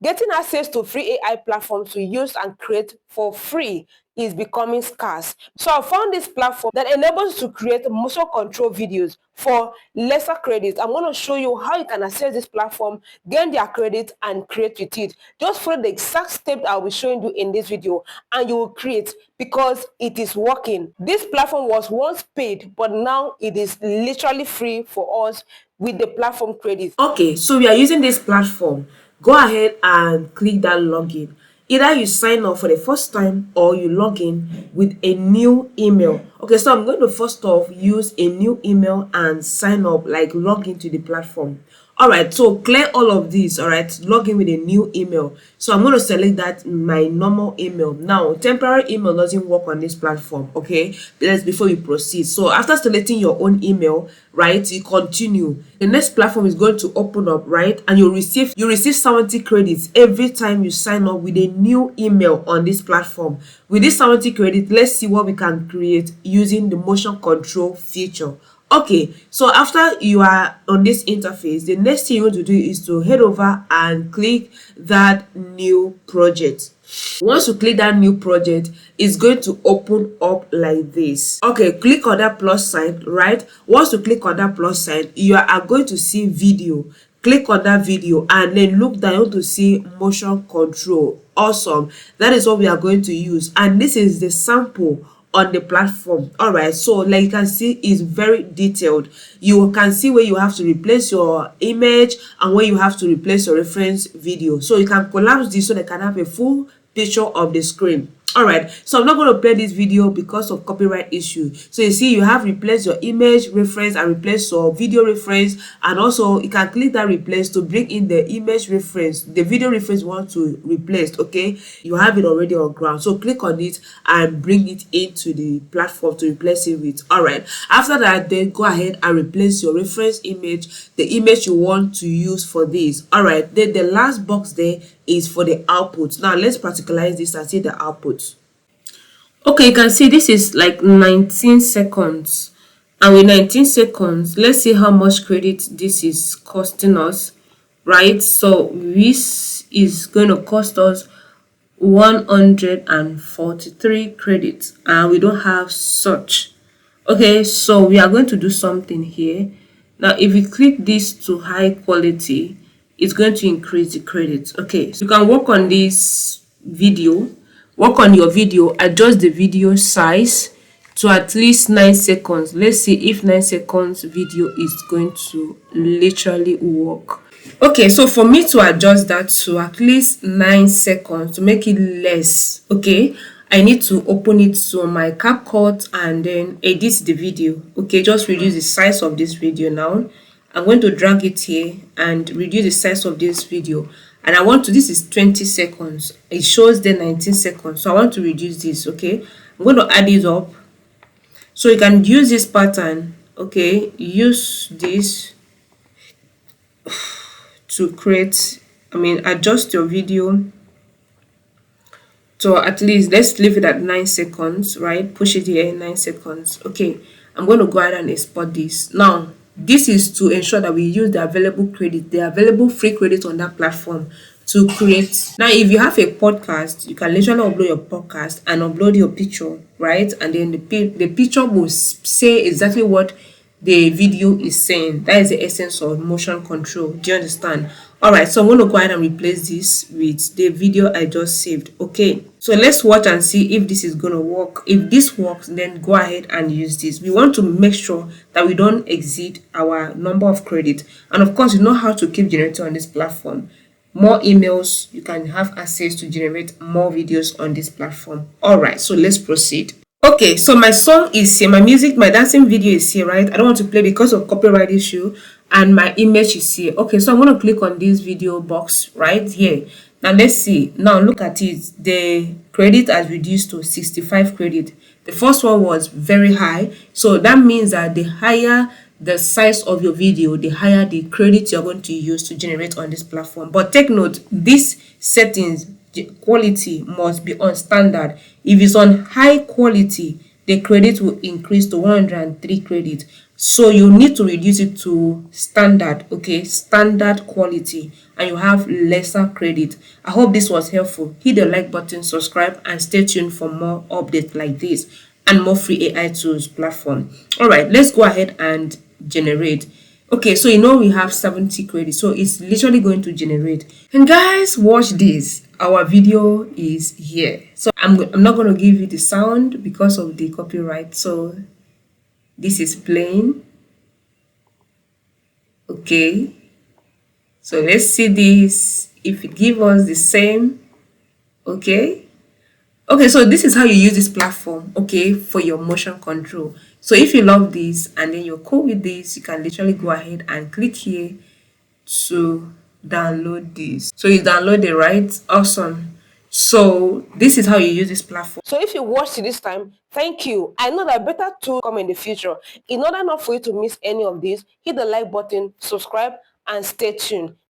Getting access to free AI platforms to use and create for free is becoming scarce. So I found this platform that enables you to create motion control videos for lesser credit. I'm going to show you how you can access this platform, gain their credit, and create with it. Just follow the exact step I'll be showing you in this video, and you will create because it is working. This platform was once paid, but now it is literally free for us with the platform credit. Okay, so we are using this platform. Go ahead and click that login. Either you sign up for the first time or you log in with a new email. Okay, so I'm going to first off use a new email and sign up, like log into the platform. All right, so clear all of these. All right, log in with a new email. So I'm going to select that my normal email. Now temporary email doesn't work on this platform. Okay, that's before you proceed. So after selecting your own email, right, you continue. The next platform is going to open up, right, and you receive 70 credits every time you sign up with a new email on this platform. With this 70 credit, let's see what we can create using the motion control feature. Okay, so after you are on this interface, the next thing you want to do is to head over and click that new project. Once you click that new project, it's going to open up like this. Okay, click on that plus sign, right? Once you click on that plus sign, you are going to see video. Click on that video and then look down to see motion control. Awesome, that is what we are going to use, and this is the sample on the platform. All right, so like you can see, is very detailed. You can see where you have to replace your image and where you have to replace your reference video, so you can collapse this so they can have a full picture of the screen. All right, so I'm not going to play this video because of copyright issue. So you see, you have replaced your image reference and replace your video reference, and also you can click that replace to bring in the image reference, the video reference you want to replace. Okay, you have it already on ground, so click on it and bring it into the platform to replace it with. All right, after that, then go ahead and replace your reference image, the image you want to use for this. All right, then the last box there is for the output. Now let's particularize this and see the output. Okay, you can see this is like 19 seconds, and with 19 seconds, let's see how much credit this is costing us, right? So this is going to cost us 143 credits, and we don't have such. Okay, so we are going to do something here. Now if we click this to high quality, it's going to increase the credits. Okay, so you can work on this video, work on your video, adjust the video size to at least 9 seconds. Let's see if 9 seconds video is going to literally work. Okay, so for me to adjust that to at least 9 seconds to make it less, okay, I need to open it to my CapCut and then edit the video. Okay, just reduce the size of this video now. I'm going to drag it here and reduce the size of this video. And I want to, this is 20 seconds. It shows the 19 seconds. So I want to reduce this, okay. I'm going to add it up. So you can use this pattern, okay. Use this to create, adjust your video to at least, let's leave it at 9 seconds, right? Push it here in 9 seconds. Okay, I'm going to go ahead and export this. Now this is to ensure that we use the available credit, the available free credit on that platform to create. Now if you have a podcast, you can literally upload your podcast and upload your picture, right? And then the picture will say exactly what the video is saying. That is the essence of motion control. Do you understand? All right, so I'm going to go ahead and replace this with the video I just saved. Okay, so let's watch and see if this is going to work. If this works, then go ahead and use this. We want to make sure that we don't exceed our number of credit, and of course you know how to keep generating on this platform. More emails, you can have access to generate more videos on this platform. All right, so let's proceed. Okay, so my song is here, my music, my dancing video is here, right? I don't want to play because of copyright issue, and my image is here. Okay, so I'm going to click on this video box right here. Now let's see. Now look at it. The credit has reduced to 65 credit. The first one was very high, so that means that the higher the size of your video, the higher the credit you're going to use to generate on this platform. But take note, these settings, the quality must be on standard. If it's on high quality, the credit will increase to 103 credit. So you need to reduce it to standard, okay, standard quality, and you have lesser credit. I hope this was helpful. Hit the like button, subscribe, and stay tuned for more updates like this and more free AI tools platform. All right, let's go ahead and generate. Okay, so we have 70 credits, so it's literally going to generate. And guys, watch this. Our video is here. So I'm not going to give you the sound because of the copyright. So this is playing. Okay, so let's see this if it give us the same. Okay, so this is how you use this platform, okay, for your motion control. So if you love this and then you're cool with this, you can literally go ahead and click here to download this. So you download it, right? Awesome. So this is how you use this platform. So if you watched it this time, thank you. I know that better tools come in the future. In order not for you to miss any of these, hit the like button, subscribe, and stay tuned.